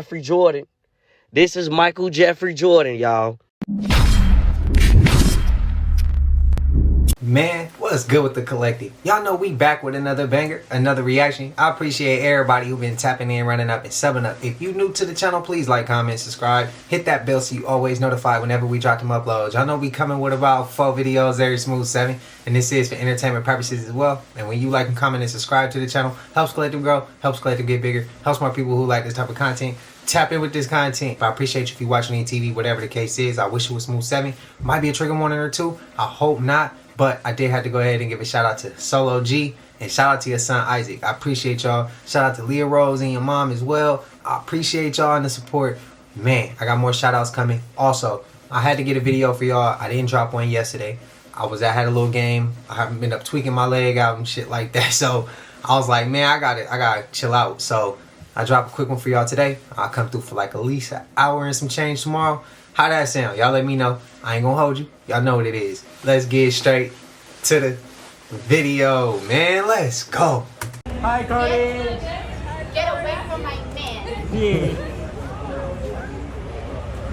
Jeffrey Jordan. This is Michael Jeffrey Jordan, y'all. Man, what's good with the collective? Y'all know we back with another banger, another reaction. I appreciate everybody who been tapping in, running up, and subbing up. If you new to the channel, please like, comment, subscribe. Hit that bell so you always notified whenever we drop them uploads. Y'all know we coming with about 4 videos every smooth 7. And this is for entertainment purposes as well. And when you like and comment and subscribe to the channel, helps collective grow, helps collective get bigger, helps more people who like this type of content tap in with this content. I appreciate you if you're watching on TV, whatever the case is. I wish it was smooth 7. Might be a trigger warning or 2. I hope not. But I did have to go ahead and give a shout out to Solo G and shout out to your son Isaac. I appreciate y'all. Shout out to Leah Rose and your mom as well. I appreciate y'all and the support. Man, I got more shout outs coming. Also, I had to get a video for y'all. I didn't drop one yesterday. I had a little game. I haven't been up tweaking my leg out and shit like that. So I was like, man, I gotta chill out. So I dropped a quick one for y'all today. I'll come through for like at least an hour and some change tomorrow. How that sound? Y'all let me know. I ain't gonna hold you. Y'all know what it is. Let's get straight to the video, man. Let's go. Hi, Cardi. Get away from my man. Yeah.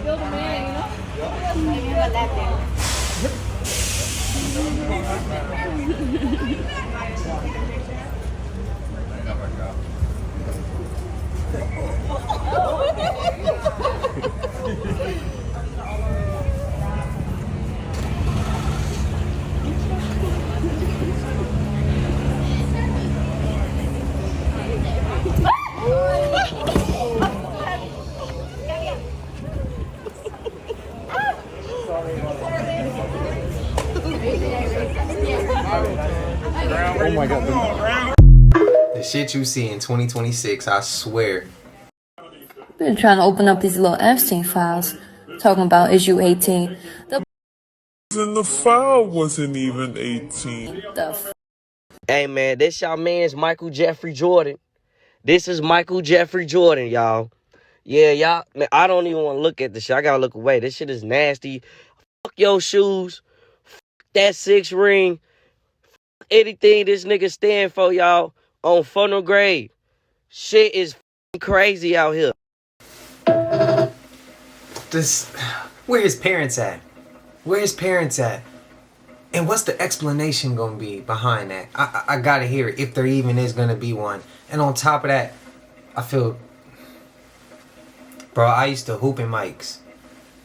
You're the man, you know? Give him a lap Oh my God. The shit you see in 2026, I swear. Been trying to open up these little Epstein files, talking about issue 18. And the file wasn't even 18. Hey, man, this y'all man's Michael Jeffrey Jordan. This is Michael Jeffrey Jordan, y'all. Yeah, y'all, man, I don't even want to look at this shit. I gotta look away. This shit is nasty. Fuck your shoes. Fuck that 6 ring. Fuck anything this nigga stand for, y'all, on funnel grave. Shit is crazy out here. Where his parents at? Where his parents at? And what's the explanation gonna be behind that? I gotta hear it, if there even is gonna be one. And on top of that, I feel, bro, I used to hoop in mics.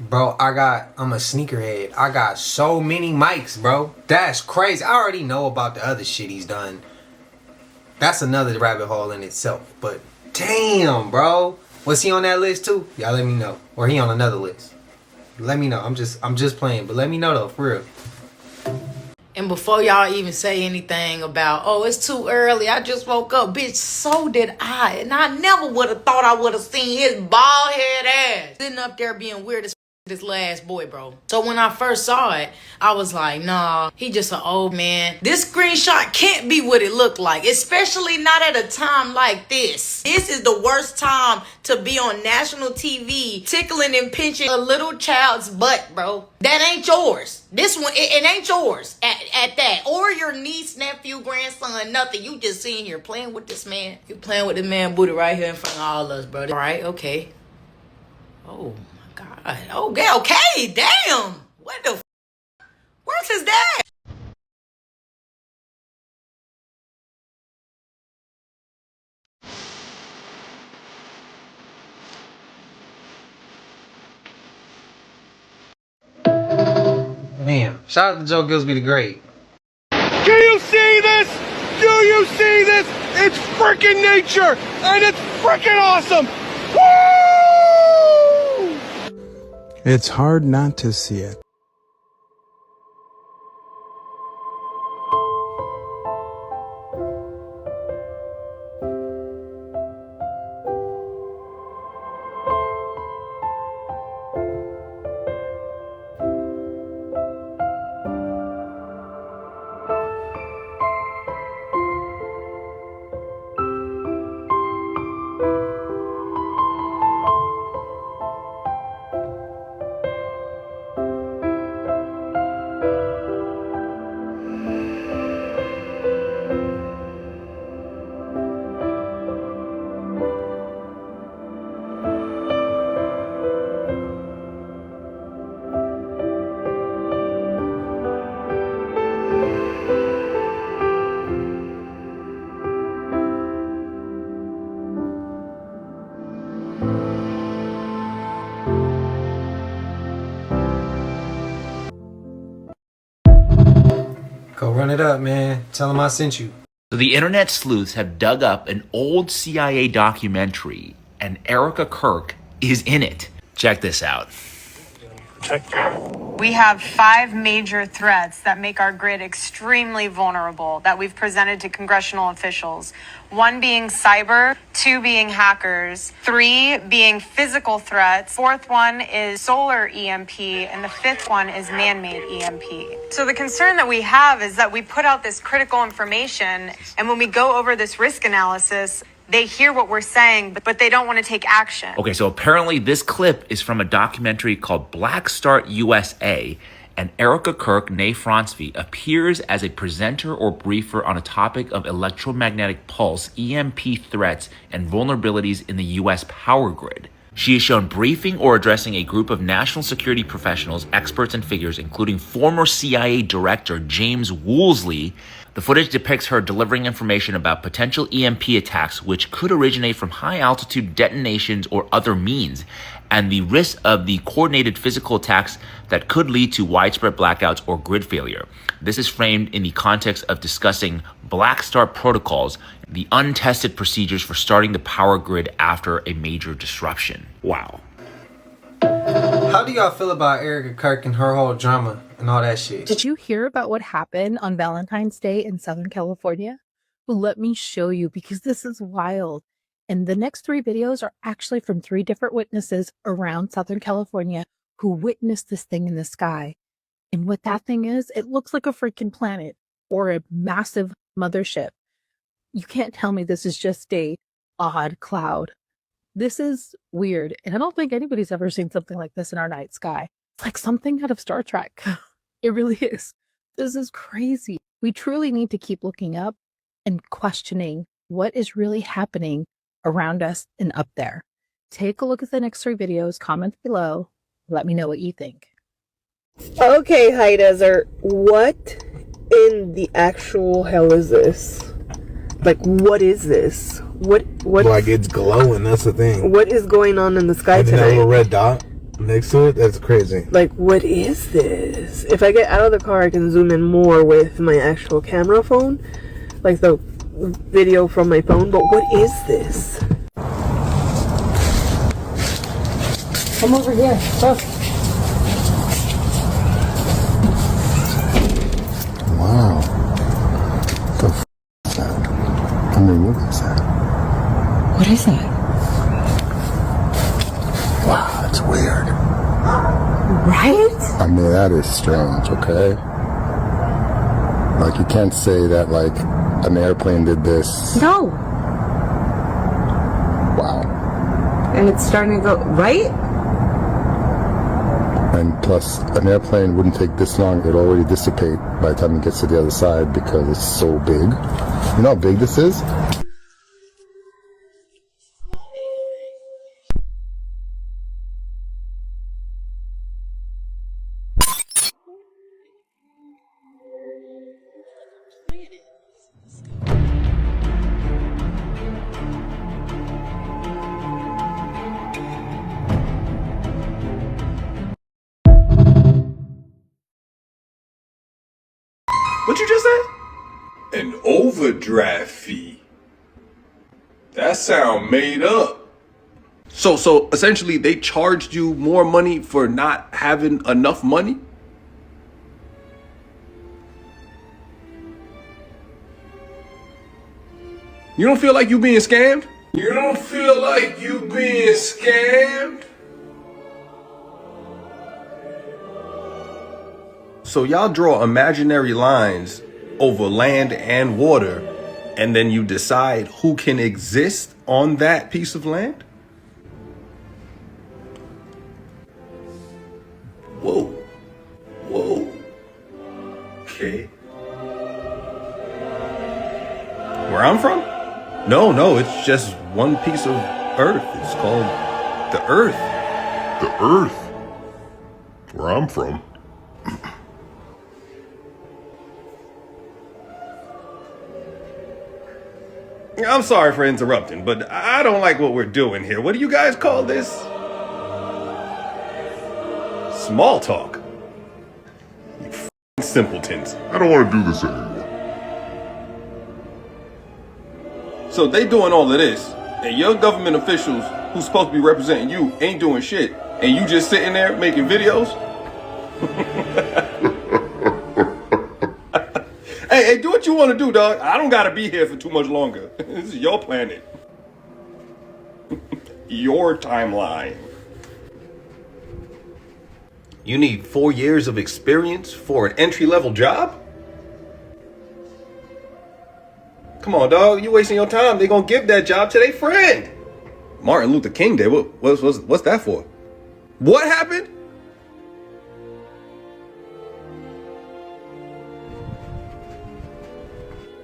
Bro, I'm a sneakerhead. I got so many mics, bro. That's crazy. I already know about the other shit he's done. That's another rabbit hole in itself. But damn, bro. Was he on that list too? Y'all let me know. Or he on another list. Let me know. I'm just playing. But let me know though, for real. And before y'all even say anything about, oh, it's too early, I just woke up, bitch, so did I. And I never would have thought I would have seen his bald head ass sitting up there being weird as this last boy, bro. So when I first saw it, I was like, nah, he just an old man. This screenshot can't be what it looked like, especially not at a time like this. This is the worst time to be on national TV tickling and pinching a little child's butt, bro. That ain't yours. This one, it ain't yours at that. Or your niece, nephew, grandson, nothing. You just sitting here playing with this man. You playing with the man booty right here in front of all of us, bro. All right, okay. Oh. God. Okay, damn. What the f? Where's his dad? Man, shout out to Joe Gillespie the Great. Do you see this? Do you see this? It's freaking nature, and it's freaking awesome. Woo! It's hard not to see it. run it up, man. Tell them I sent you. So the internet sleuths have dug up an old CIA documentary, and Erika Kirk is in it. Check this out. We have 5 major threats that make our grid extremely vulnerable that we've presented to congressional officials. 1 being cyber, 2 being hackers, 3 being physical threats, 4th one is solar EMP, and the 5th one is man-made EMP. So the concern that we have is that we put out this critical information, and when we go over this risk analysis, they hear what we're saying, but they don't want to take action. Okay, so apparently this clip is from a documentary called Black Start USA, and Erika Kirk, née Franceville, appears as a presenter or briefer on a topic of electromagnetic pulse, EMP threats, and vulnerabilities in the U.S. power grid. She is shown briefing or addressing a group of national security professionals, experts, and figures, including former CIA Director James Woolsey. The footage depicts her delivering information about potential EMP attacks which could originate from high-altitude detonations or other means, and the risk of the coordinated physical attacks that could lead to widespread blackouts or grid failure. This is framed in the context of discussing Black Start protocols, the untested procedures for starting the power grid after a major disruption. Wow. How do y'all feel about Erika Kirk and her whole drama and all that shit? Did you hear about what happened on Valentine's Day in Southern California? Well, let me show you, because this is wild. And the next 3 videos are actually from 3 different witnesses around Southern California who witnessed this thing in the sky. And what that thing is, it looks like a freaking planet or a massive mothership. You can't tell me this is just a odd cloud. This is weird, and I don't think anybody's ever seen something like this in our night sky. It's like something out of Star Trek. It really is. This is crazy. We truly need to keep looking up and questioning what is really happening around us and up there. Take a look at the next 3 videos, comment below, let me know what you think. Okay, High Desert, what in the actual hell is this? Like, what is this? What? Like, it's glowing, that's the thing. What is going on in the sky and tonight? that little red dot next to it, that's crazy. Like, what is this? If I get out of the car, I can zoom in more with my actual camera phone. Like the video from my phone, but what is this? Come over here. Look. Wow. The f is that? I mean, what is that? What is that? Wow, that's weird. Right? I mean, that is strange, okay? Like, you can't say that, like, an airplane did this. No. Wow. And it's starting to go, right? And plus, an airplane wouldn't take this long. It'd already dissipate by the time it gets to the other side because it's so big. You know how big this is? What you just said? An overdraft fee. That sound made up. So essentially they charged you more money for not having enough money? You don't feel like you being scammed? You don't feel like you being scammed? So y'all draw imaginary lines over land and water, and then you decide who can exist on that piece of land? Whoa. Whoa. Okay. Where I'm from? No, it's just one piece of earth. It's called the earth. The earth? Where I'm from. I'm sorry for interrupting, but I don't like what we're doing here. What do you guys call this? Small talk. You f***ing simpletons. I don't want to do this anymore. So they doing all of this, and your government officials who's supposed to be representing you ain't doing shit, and you just sitting there making videos? Hey, do what you want to do, dog. I don't gotta be here for too much longer. This is your planet. Your timeline. You need 4 years of experience for an entry-level job? Come on, dog. You wasting your time. They gonna give that job to their friend. Martin Luther King Day. What's that for? What happened?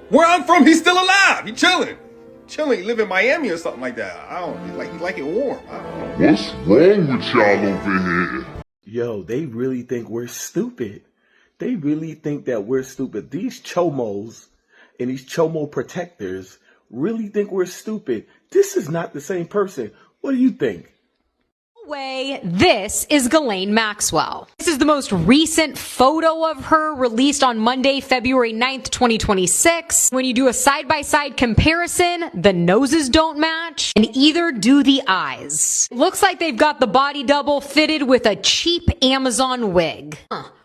Where I'm from, he's still alive. He chilling. He live in Miami or something like that. I don't. He like it warm. I don't know. What's wrong with y'all over here? Yo, they really think we're stupid. They really think that we're stupid. These chomos and these chomo protectors really think we're stupid. This is not the same person. What do you think? This is Ghislaine Maxwell. This is the most recent photo of her released on Monday, February 9th, 2026. When you do a side-by-side comparison, the noses don't match, and either do the eyes. Looks like they've got the body double fitted with a cheap Amazon wig.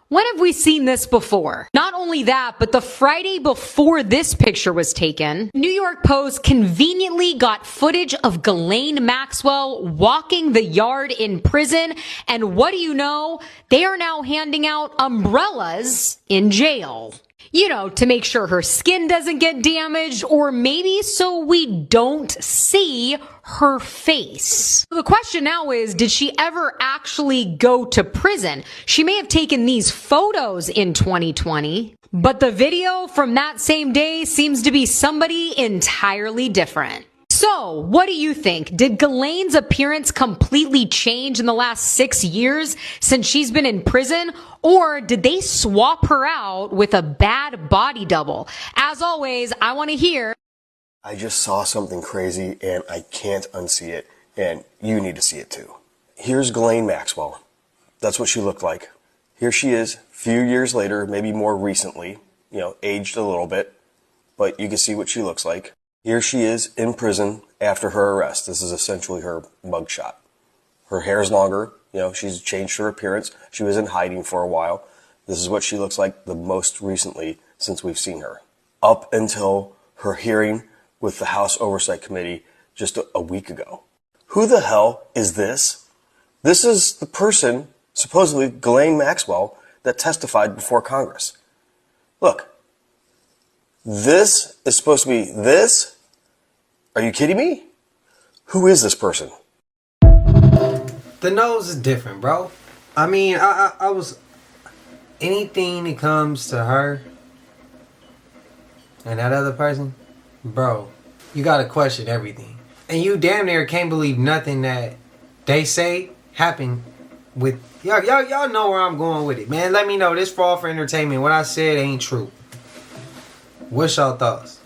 When have we seen this before? Not only that, but the Friday before this picture was taken, New York Post conveniently got footage of Ghislaine Maxwell walking the yard in prison. And what do you know? They are now handing out umbrellas in jail. You know, to make sure her skin doesn't get damaged, or maybe so we don't see her face. The question now is, did she ever actually go to prison? She may have taken these photos in 2020, but the video from that same day seems to be somebody entirely different. So, what do you think? Did Ghislaine's appearance completely change in the last 6 years since she's been in prison? Or did they swap her out with a bad body double? As always, I want to hear. I just saw something crazy and I can't unsee it, and you need to see it too. Here's Ghislaine Maxwell. That's what she looked like. Here she is, a few years later, maybe more recently, you know, aged a little bit, but you can see what she looks like. Here she is in prison after her arrest. This is essentially her mugshot. Her hair's longer. You know, she's changed her appearance. She was in hiding for a while. This is what she looks like the most recently since we've seen her. Up until her hearing with the House Oversight Committee just a week ago. Who the hell is this? This is the person, supposedly Ghislaine Maxwell, that testified before Congress. Look. This is supposed to be this? Are you kidding me? Who is this person? The nose is different, bro. I mean, I was... Anything that comes to her and that other person, bro, you gotta question everything. And you damn near can't believe nothing that they say happened with... Y'all know where I'm going with it, man. Let me know. This for all for entertainment. What I said ain't true. What's y'all thoughts?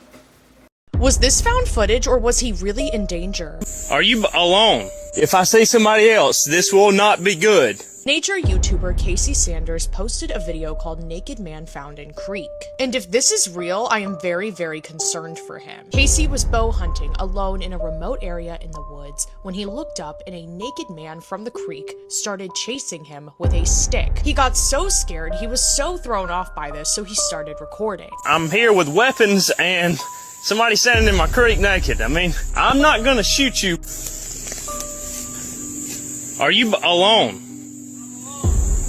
Was this found footage, or was he really in danger? Are you alone? If I see somebody else, this will not be good. Nature YouTuber Casey Sanders posted a video called Naked Man Found in Creek. And if this is real, I am very, very concerned for him. Casey was bow hunting alone in a remote area in the woods when he looked up and a naked man from the creek started chasing him with a stick. He got so scared, he was so thrown off by this, so he started recording. I'm here with weapons and somebody standing in my creek naked. I mean, I'm not gonna shoot you. Are you alone?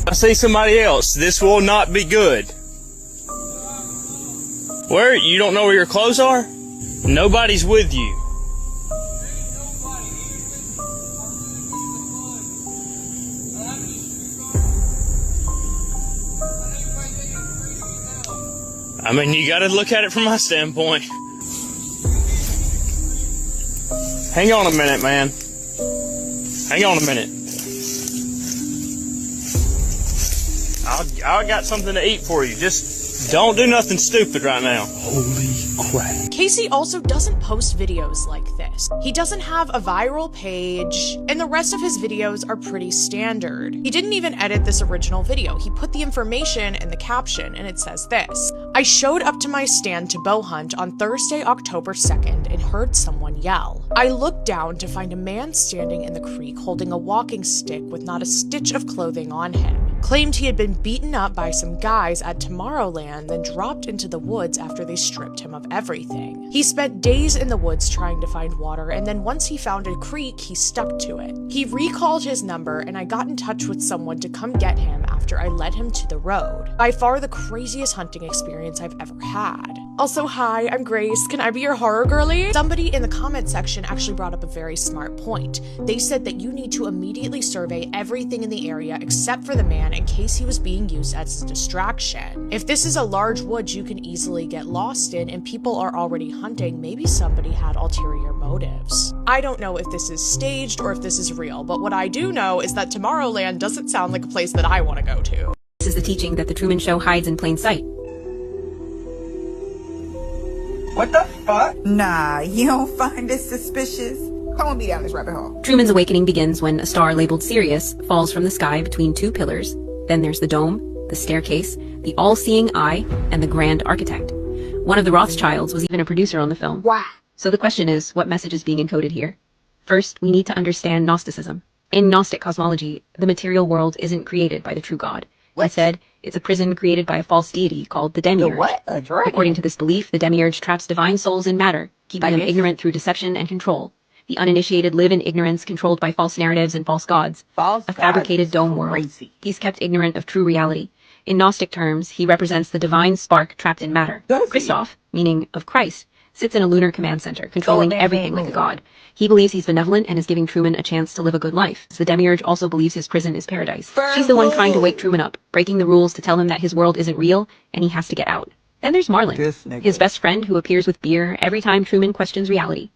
I see somebody else. This will not be good. Where? You don't know where your clothes are? Nobody's with you. I mean, you gotta look at it from my standpoint. Hang on a minute, man. Hang on a minute. I got something to eat for you. Just don't do nothing stupid right now. Holy crap. Casey also doesn't post videos like this. He doesn't have a viral page, and the rest of his videos are pretty standard. He didn't even edit this original video. He put the information in the caption, and it says this: I showed up to my stand to bow hunt on Thursday, October 2nd and heard someone yell. I looked down to find a man standing in the creek holding a walking stick with not a stitch of clothing on him. Claimed he had been beaten up by some guys at Tomorrowland, then dropped into the woods after they stripped him of everything. He spent days in the woods trying to find water, and then once he found a creek, he stuck to it. He recalled his number, and I got in touch with someone to come get him after I led him to the road. By far the craziest hunting experience I've ever had. Also, hi, I'm Grace. Can I be your horror girly? Somebody in the comment section actually brought up a very smart point. They said that you need to immediately survey everything in the area except for the man in case he was being used as a distraction. If this is a large woods you can easily get lost in and people are already hunting, maybe somebody had ulterior motives. I don't know if this is staged or if this is real, but what I do know is that Tomorrowland doesn't sound like a place that I want to go to. This is the teaching that the Truman Show hides in plain sight. What the fuck? Nah, you don't find this suspicious? Come on me down this rabbit hole. Truman's awakening begins when a star labeled Sirius falls from the sky between two pillars. Then there's the dome, the staircase, the all-seeing eye, and the grand architect. One of the Rothschilds was even a producer on the film. Wow. So the question is, what message is being encoded here? First, we need to understand Gnosticism. In Gnostic cosmology, the material world isn't created by the true God. Instead, it's a prison created by a false deity called the Demiurge. The what? A dragon? According to this belief, the Demiurge traps divine souls in matter, keeping them ignorant through deception and control. The uninitiated live in ignorance, controlled by false narratives and false gods. A fabricated dome world. He's kept ignorant of true reality. In Gnostic terms, he represents the divine spark trapped in matter. Christoph, meaning of Christ, sits in a lunar command center, controlling everything like a god. He believes he's benevolent and is giving Truman a chance to live a good life. The Demiurge also believes his prison is paradise. She's the one trying to wake Truman up, breaking the rules to tell him that his world isn't real and he has to get out. Then there's Marlin, his best friend who appears with beer every time Truman questions reality.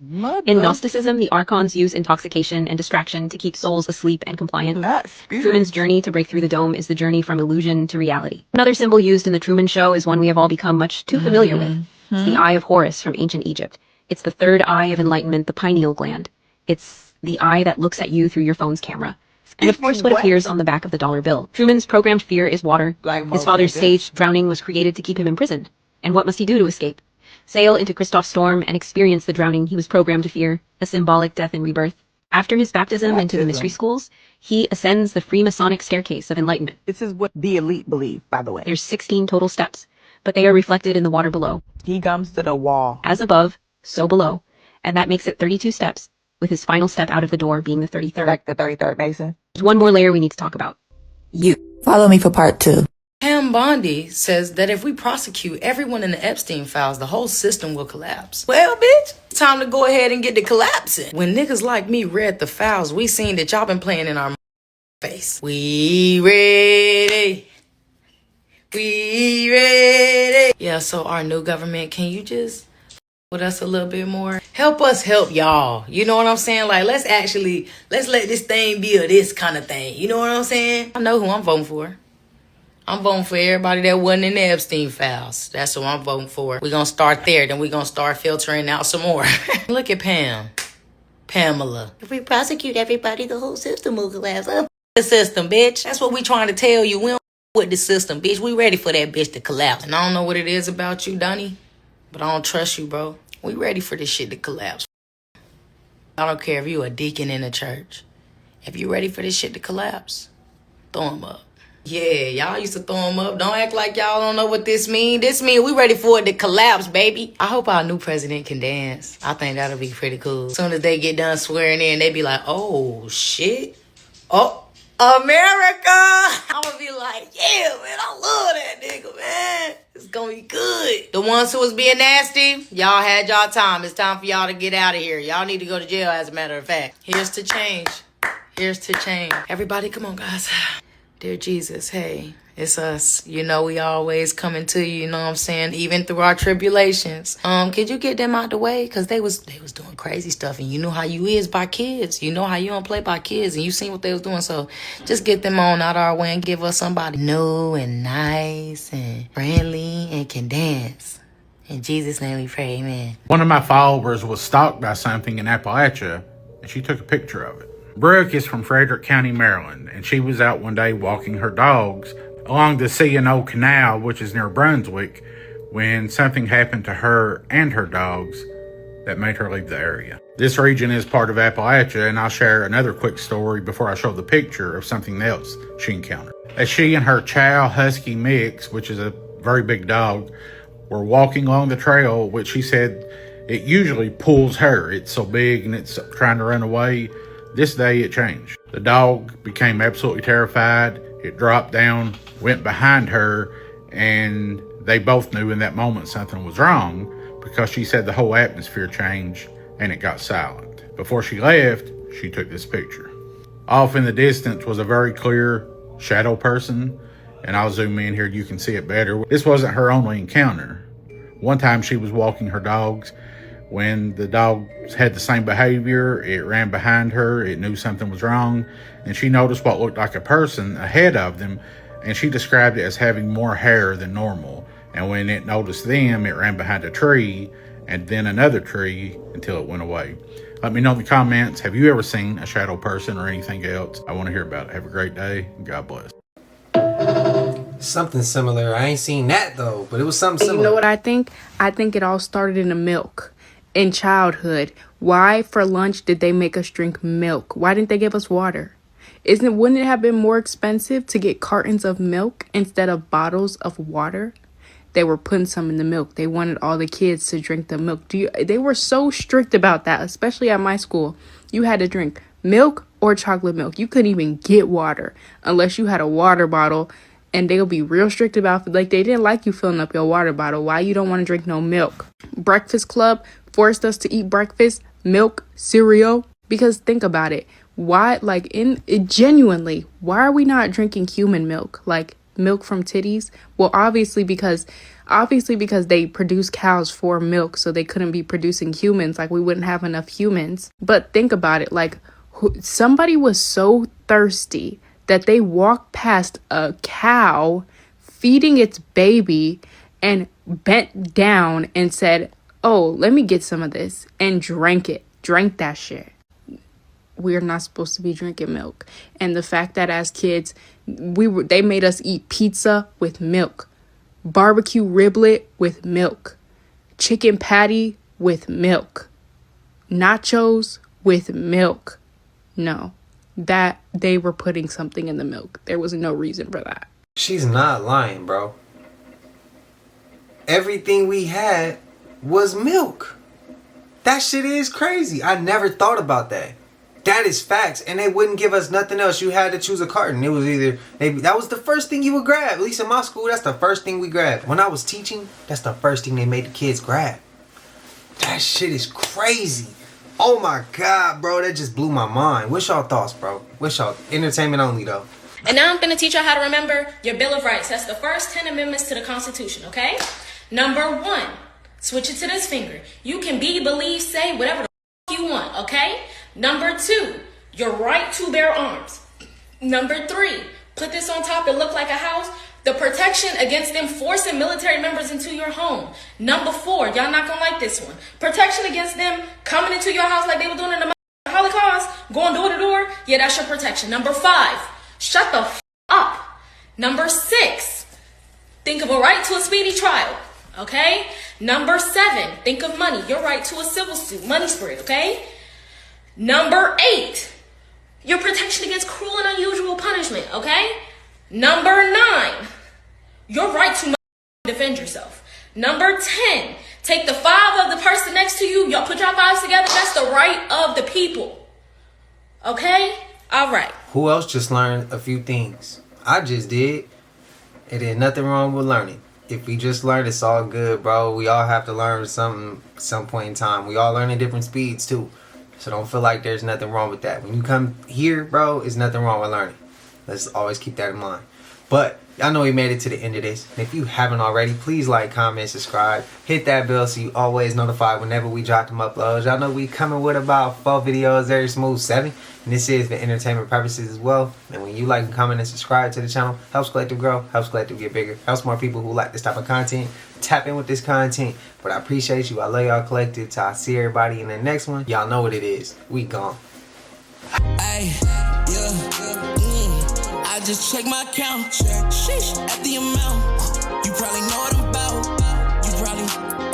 In Gnosticism, the Archons use intoxication and distraction to keep souls asleep and compliant. Truman's journey to break through the dome is the journey from illusion to reality. Another symbol used in the Truman Show is one we have all become much too familiar with. It's the Eye of Horus from ancient Egypt. It's the third eye of enlightenment, the pineal gland. It's the eye that looks at you through your phone's camera. And of course what appears on the back of the dollar bill. Truman's programmed fear is water. His father's staged drowning was created to keep him imprisoned. And what must he do to escape? Sail into Christoph's storm and experience the drowning he was programmed to fear, a symbolic death and rebirth. After his baptism into the mystery schools, he ascends the Freemasonic staircase of enlightenment. This is what the elite believe, by the way. There's 16 total steps, but they are reflected in the water below. He comes to the wall. As above, so below. And that makes it 32 steps, with his final step out of the door being the 33rd. Like the 33rd Mason. There's one more layer we need to talk about. You. Follow me for part 2. Pam Bondi says that if we prosecute everyone in the Epstein files, the whole system will collapse. Well, bitch, it's time to go ahead and get to collapsing. When niggas like me read the files, we seen that y'all been playing in our face. We ready. We ready. Yeah, so our new government, can you just with us a little bit more? Help us help y'all. You know what I'm saying? Like, let's let this thing be a this kind of thing. You know what I'm saying? I know who I'm voting for. I'm voting for everybody that wasn't in the Epstein files. That's who I'm voting for. We're going to start there. Then we're going to start filtering out some more. Look at Pamela. If we prosecute everybody, the whole system will collapse. The system, bitch. That's what we trying to tell you. We don't with the system, bitch. We ready for that bitch to collapse. And I don't know what it is about you, Donnie, but I don't trust you, bro. We ready for this shit to collapse. I don't care if you a deacon in the church. If you ready for this shit to collapse, throw him up. Yeah, y'all used to throw them up. Don't act like y'all don't know what this mean. This mean we ready for it to collapse, baby. I hope our new president can dance. I think that'll be pretty cool. As soon as they get done swearing in, they be like, oh, shit. Oh, America. I'm gonna be like, yeah, man, I love that nigga, man. It's gonna be good. The ones who was being nasty, y'all had y'all time. It's time for y'all to get out of here. Y'all need to go to jail, as a matter of fact. Here's to change. Here's to change. Everybody, come on, guys. Dear Jesus, hey, it's us. You know we always coming to you, you know what I'm saying? Even through our tribulations. Could you get them out the way? Because they was doing crazy stuff. And you know how you is by kids. You know how you don't play by kids. And you seen what they was doing. So just get them on out our way and give us somebody new and nice and friendly and can dance. In Jesus' name we pray, amen. One of my followers was stalked by something in Appalachia, and she took a picture of it. Brooke is from Frederick County, Maryland, and she was out one day walking her dogs along the C&O Canal, which is near Brunswick, when something happened to her and her dogs that made her leave the area. This region is part of Appalachia, and I'll share another quick story before I show the picture of something else she encountered. As she and her Chow Husky mix, which is a very big dog, were walking along the trail, which she said it usually pulls her. It's so big and it's trying to run away. This day it changed. The dog became absolutely terrified. It dropped down, went behind her, and they both knew in that moment something was wrong, because she said the whole atmosphere changed and it got silent. Before she left, she took this picture. Off in the distance was a very clear shadow person, and I'll zoom in here, you can see it better. This wasn't her only encounter. One time she was walking her dogs. When the dogs had the same behavior, it ran behind her, it knew something was wrong, and she noticed what looked like a person ahead of them, and she described it as having more hair than normal. And when it noticed them, it ran behind a tree and then another tree until it went away. Let me know in the comments, have you ever seen a shadow person or anything else? I want to hear about it. Have a great day, and God bless. Something similar. I ain't seen that though, but it was something similar. You know what I think? I think it all started in the milk. In childhood, why for lunch did they make us drink milk? Why didn't they give us water? Wouldn't it have been more expensive to get cartons of milk instead of bottles of water? They were putting some in the milk. They wanted all the kids to drink the milk. They were so strict about that, especially at my school. You had to drink milk or chocolate milk. You couldn't even get water unless you had a water bottle, and they'll be real strict about it. Like, they didn't like you filling up your water bottle. Why you don't want to drink no milk? Breakfast Club forced us to eat breakfast, milk, cereal. Because think about it. Why, genuinely, why are we not drinking human milk? Like, milk from titties? Well, obviously because they produce cows for milk, so they couldn't be producing humans. Like, we wouldn't have enough humans. But think about it, like, somebody was so thirsty that they walked past a cow feeding its baby and bent down and said, oh, let me get some of this, and drank that shit. We're not supposed to be drinking milk. And the fact that as kids, they made us eat pizza with milk, barbecue riblet with milk, chicken patty with milk, nachos with milk. No, that they were putting something in the milk. There was no reason for that. She's not lying, bro. Everything we had was milk. That shit is crazy. I never thought about that. That is facts. And they wouldn't give us nothing else. You had to choose a carton. It was either that was the first thing you would grab. At least in my school, that's the first thing we grabbed. When I was teaching, that's the first thing they made the kids grab. That shit is crazy. Oh my God, bro. That just blew my mind. What's y'all thoughts, bro? What's y'all entertainment only though? And now I'm going to teach y'all how to remember your Bill of Rights. That's the first 10 amendments to the Constitution, okay? Number 1, switch it to this finger. You can be, believe, say whatever the you want, okay? Number 2, your right to bear arms. Number 3, put this on top and look like a house. The protection against them forcing military members into your home. Number 4, y'all not gonna like this one. Protection against them coming into your house like they were doing in the Holocaust, going door to door. Yeah, that's your protection. Number 5, shut the f up. Number 6, think of a right to a speedy trial. Okay? Number 7, think of money. Your right to a civil suit, money spread, okay? Number 8, your protection against cruel and unusual punishment, okay? Number 9, your right to defend yourself. Number 10, take the 5 of the person next to you. Y'all put your 5s together. That's the right of the people. Okay? All right. Who else just learned a few things? I just did. It ain't nothing wrong with learning. If we just learn, it's all good, bro. We all have to learn something some point in time. We all learn at different speeds too. So don't feel like there's nothing wrong with that. When you come here, bro, there's nothing wrong with learning. Let's always keep that in mind. But I know we made it to the end of this. And if you haven't already, please like, comment, subscribe. Hit that bell so you always notified whenever we drop them uploads. Y'all know we coming with about 4 videos, very smooth 7. And this is for entertainment purposes as well. And when you like, comment, and subscribe to the channel, helps Collective grow, helps Collective get bigger, helps more people who like this type of content tap in with this content. But I appreciate you. I love y'all, Collective. Till I see everybody in the next one. Y'all know what it is. We gone. Ay, yeah, I just check my account. Sheesh, at the amount. You probably know what I'm about. You yeah.